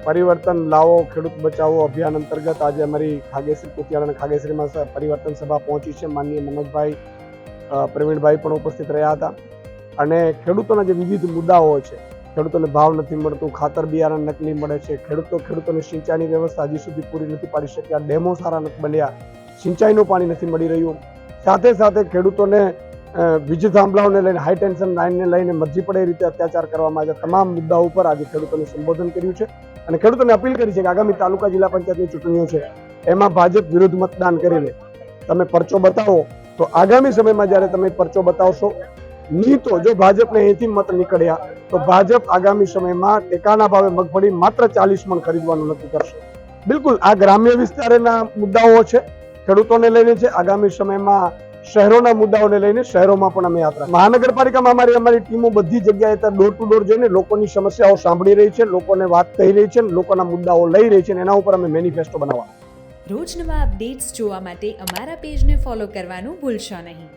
પરિવર્તન લાવો ખેડૂત બચાવો અભિયાન અંતર્ગત આજે અમારી ખાગેસરી કુતિયાળ અને ખાગેસરીમાં પરિવર્તન સભા પહોંચી છે. માનનીય મનોજભાઈ, પ્રવીણભાઈ પણ ઉપસ્થિત રહ્યા હતા અને ખેડૂતોના જે વિવિધ મુદ્દાઓ છે, ખેડૂતોને ભાવ નથી મળતું, ખાતર બિયારણ નકલી મળે છે, ખેડૂતોને સિંચાઈની વ્યવસ્થા હજી સુધી પૂરી નથી પાડી શક્યા, ડેમો સારા નથી બન્યા, સિંચાઈનું પાણી નથી મળી રહ્યું, સાથે સાથે ખેડૂતોને વીજ થાંભલાઓને લઈને, હાઈ ટેન્શન લાઇનને લઈને મરજી પડે એ રીતે અત્યાચાર કરવામાં આવ્યા. તમામ મુદ્દાઓ ઉપર આજે ખેડૂતોને સંબોધન કર્યું છે અને ખેડૂતોને અપીલ કરી છે કે આગામી તાલુકા જિલ્લા પંચાયતની ચૂંટણીઓ છે એમાં ભાજપ વિરુદ્ધ મતદાન કરીને તમે પરચો બતાવો તો આગામી સમયમાં જ્યારે તમે પરચો બતાવશો, નહીં તો જો ભાજપને અહીંથી મત નીકળ્યા તો ભાજપ આગામી સમયમાં ટેકાના ભાવે મગફળી માત્ર 40 મણ ખરીદવાનું નક્કી કરશે. બિલકુલ આ ગ્રામ્ય વિસ્તારના મુદ્દાઓ છે, ખેડૂતોને લઈને છે. આગામી સમયમાં શહેરોના મુદ્દાઓને લઈને શહેરોમાં પણ અમે યાત્રા, મહાનગરપાલિકામાં અમારી ટીમો બધી જગ્યાએ ડોર ટુ ડોર જઈને લોકોની સમસ્યાઓ સાંભળી રહી છે, લોકોને વાત કહી રહી છે, લોકોના મુદ્દાઓ લઈ રહી છે અને એના ઉપર અમે મેનિફેસ્ટો બનાવવા. રોજ નવા અપડેટ્સ જોવા માટે અમારા પેજને ફોલો કરવાનું ભૂલશો નહીં.